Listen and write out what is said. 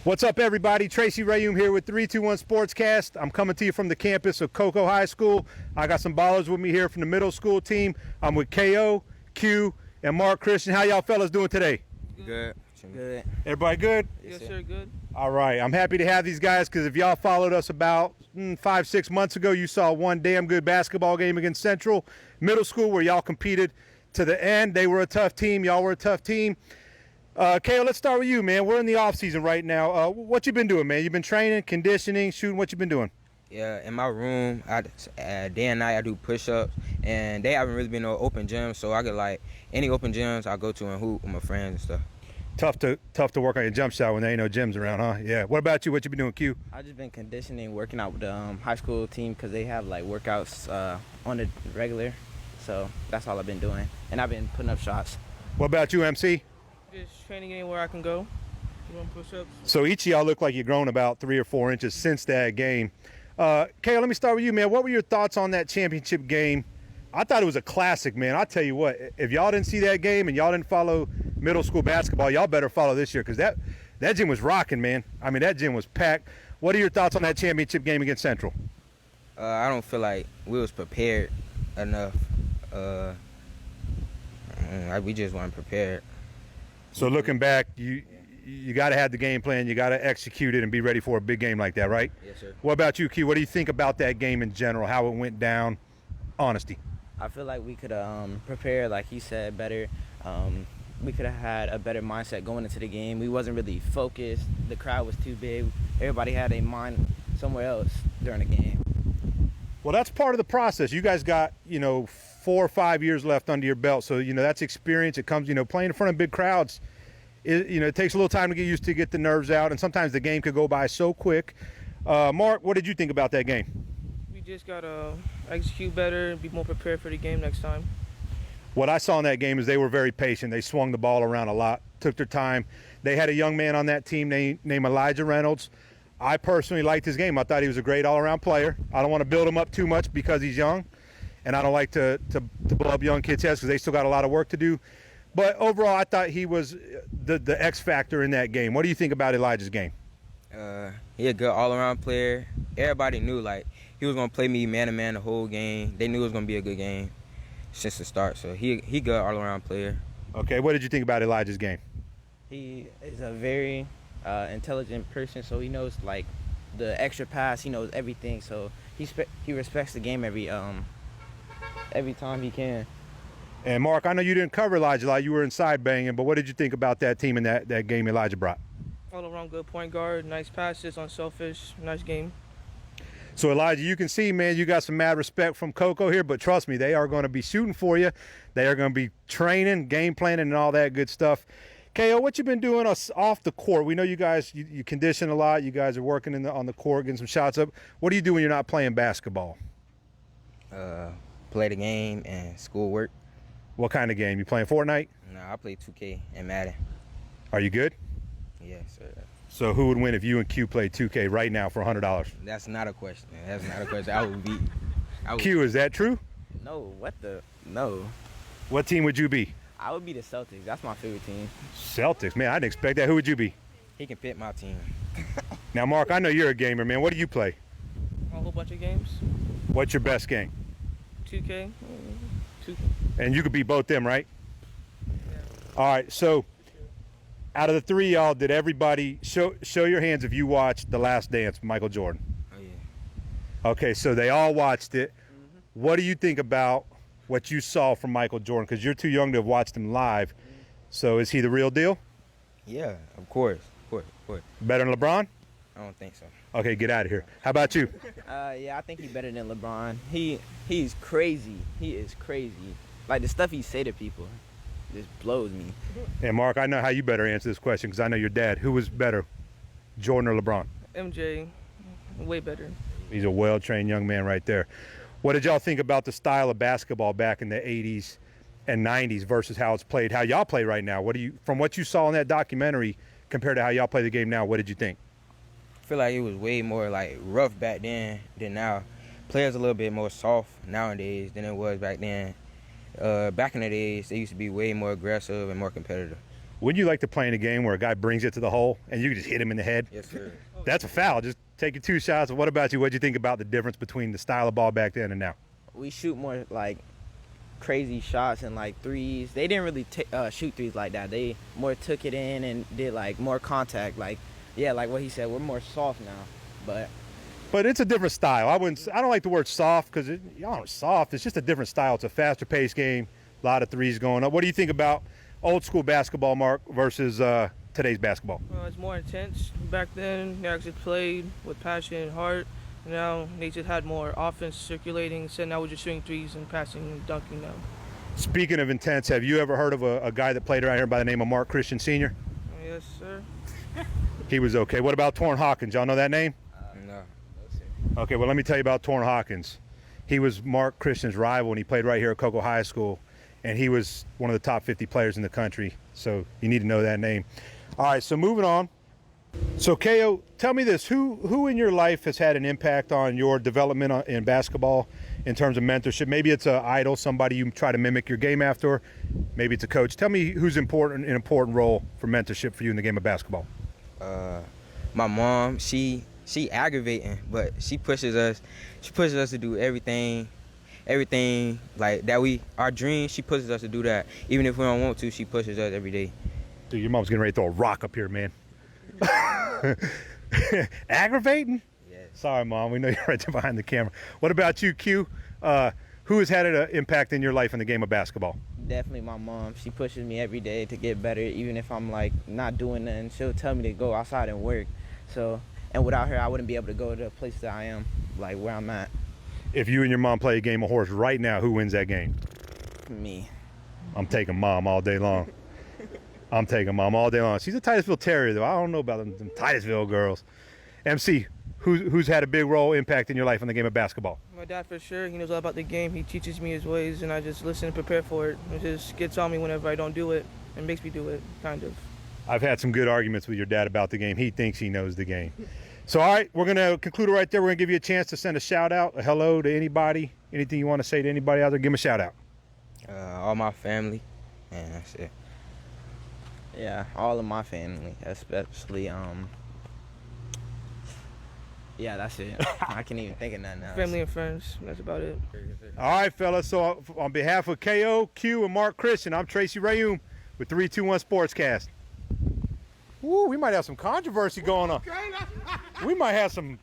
What's up, everybody? Tracy Rheaume here with 321sportscast. I'm coming to you from the campus of Cocoa High School. I got some ballers with me here from the middle school team. I'm with KO, Q, and Mark Christian. How y'all fellas doing today? Good. Everybody good? Yes, sir. Good. All right. I'm happy to have these guys because if y'all followed us about 5-6 months ago, you saw one damn good basketball game against Central Middle School where y'all competed to the end. They were a tough team. Y'all were a tough team. KO, let's start with you, man. We're in the off season right now. What you been doing, man? You been training, conditioning, shooting? What you been doing? Yeah, in my room, day and night I do push-ups, and they haven't really been no open gyms, so I get like any open gyms I go to and hoop with my friends and stuff. Tough to work on your jump shot when there ain't no gyms around, huh? Yeah. What about you? What you been doing, Q? I just been conditioning, working out with the high school team because they have like workouts on the regular, so that's all I've been doing, and I've been putting up shots. What about you, MC? Just training anywhere I can go. Doing push-ups. So each of y'all look like you've grown about 3 or 4 inches since that game. KO, let me start with you, man. What were your thoughts on that championship game? I thought it was a classic, man. I tell you what, if y'all didn't see that game and y'all didn't follow middle school basketball, y'all better follow this year because that gym was rocking, man. I mean, that gym was packed. What are your thoughts on that championship game against Central? I don't feel like we was prepared enough. We just weren't prepared. So looking back, you got to have the game plan. You got to execute it and be ready for a big game like that, right? Yes, sir. What about you, Q? What do you think about that game in general, how it went down? Honesty. I feel like we could have prepared, like he said, better. We could have had a better mindset going into the game. We wasn't really focused. The crowd was too big. Everybody had a mind somewhere else during the game. Well, that's part of the process. You guys got, 4 or 5 years left under your belt. So, that's experience. It comes, playing in front of big crowds. It takes a little time to get used to, get the nerves out. And sometimes the game could go by so quick. Mark, what did you think about that game? We just got to execute better, be more prepared for the game next time. What I saw in that game is they were very patient. They swung the ball around a lot, took their time. They had a young man on that team named Elijah Reynolds. I personally liked his game. I thought he was a great all-around player. I don't want to build him up too much because he's young, and I don't like to blow up young kids' heads because they still got a lot of work to do. But overall, I thought he was the X factor in that game. What do you think about Elijah's game? He a good all-around player. Everybody knew like he was gonna play me man-to-man the whole game. They knew it was gonna be a good game since the start. So he good all-around player. Okay, what did you think about Elijah's game? He is a very intelligent person, so he knows like the extra pass. He knows everything, so he respects the game every time he can. And Mark, I know you didn't cover Elijah a lot. You were inside banging, but what did you think about that team and that game Elijah brought? All around good point guard, nice passes, unselfish, nice game. So Elijah, you can see, man, you got some mad respect from Coco here, but trust me, they are going to be shooting for you. They are going to be training, game planning, and all that good stuff. KO, what you been doing off the court? We know you guys, you condition a lot. You guys are working on the court, getting some shots up. What do you do when you're not playing basketball? Play the game and schoolwork. What kind of game? You playing Fortnite? No, I play 2K and Madden. Are you good? Yes, sir. So who would win if you and Q played 2K right now for $100? That's not a question. Q, is that true? No, no. What team would you be? I would be the Celtics. That's my favorite team. Celtics, man, I didn't expect that. Who would you be? He can pick my team. Now, Mark, I know you're a gamer, man. What do you play? A whole bunch of games. What's your best game? 2K. 2K. And you could beat both them, right? Yeah. All right, so out of the three of y'all, did everybody show your hands if you watched The Last Dance, Michael Jordan? Oh, yeah. Okay, so they all watched it. Mm-hmm. What do you think about what you saw from Michael Jordan? Because you're too young to have watched him live. So is he the real deal? Yeah, of course. Better than LeBron? I don't think so. Okay, get out of here. How about you? Yeah, I think he's better than LeBron. He's crazy. He is crazy. Like the stuff he say to people just blows me. And Mark, I know how you better answer this question because I know your dad. Who was better, Jordan or LeBron? MJ, way better. He's a well-trained young man right there. What did y'all think about the style of basketball back in the 80s and 90s versus how it's played, how y'all play right now? From what you saw in that documentary compared to how y'all play the game now, what did you think? I feel like it was way more like rough back then than now. Players a little bit more soft nowadays than it was back then. Back in the days, they used to be way more aggressive and more competitive. Wouldn't you like to play in a game where a guy brings it to the hole and you just hit him in the head? Yes, sir. That's a foul. Just taking 2 shots. What about you? What'd you think about the difference between the style of ball back then and now? We shoot more like crazy shots and like threes. They didn't really shoot threes like that. They more took it in and did like more contact. Like, yeah, like what he said, we're more soft now. But it's a different style. I don't like the word soft because y'all aren't soft. It's just a different style. It's a faster paced game. A lot of threes going up. What do you think about old school basketball, Mark, versus today's basketball? It's more intense. Back then, they actually played with passion and heart. Now they just had more offense circulating. So now we're just shooting threes and passing and dunking now. Speaking of intense, have you ever heard of a guy that played around here by the name of Mark Christian Sr.? Yes, sir. He was okay. What about Torrin Hawkins? Y'all know that name? No. Okay, well, let me tell you about Torrin Hawkins. He was Mark Christian's rival, and he played right here at Cocoa High School, and he was one of the top 50 players in the country, so you need to know that name. All right, so moving on. So, Ko, tell me this. Who in your life has had an impact on your development in basketball in terms of mentorship? Maybe it's an idol, somebody you try to mimic your game after. Maybe it's a coach. Tell me who's an important role for mentorship for you in the game of basketball. My mom, she aggravating, but she pushes us. She pushes us to do everything like that. Our dreams. She pushes us to do that, even if we don't want to. She pushes us every day. Dude, your mom's getting ready to throw a rock up here, man. Aggravating? Yes. Sorry, Mom. We know you're right there behind the camera. What about you, Q? Who has had an impact in your life in the game of basketball? Definitely my mom. She pushes me every day to get better, even if I'm like not doing nothing. She'll tell me to go outside and work. So, and without her, I wouldn't be able to go to the place that I am, like where I'm at. If you and your mom play a game of horse right now, who wins that game? Me. I'm taking Mom all day long. I'm taking Mom all day long. She's a Titusville Terrier, though. I don't know about them Titusville girls. MC, who's had a big role, impact in your life in the game of basketball? My dad, for sure. He knows all about the game. He teaches me his ways, and I just listen and prepare for it. It just gets on me whenever I don't do it and makes me do it, kind of. I've had some good arguments with your dad about the game. He thinks he knows the game. So, all right, we're going to conclude it right there. We're going to give you a chance to send a shout-out, a hello to anybody. Anything you want to say to anybody out there, give them a shout-out. All my family, and that's it. Yeah, all of my family, especially, yeah, that's it. I can't even think of nothing else. Family and friends. That's about it. All right, fellas. So on behalf of KO, Q, and Mark Christian, I'm Tracy Rheaume with 321 Sportscast. Woo, we might have some controversy going on. We might have some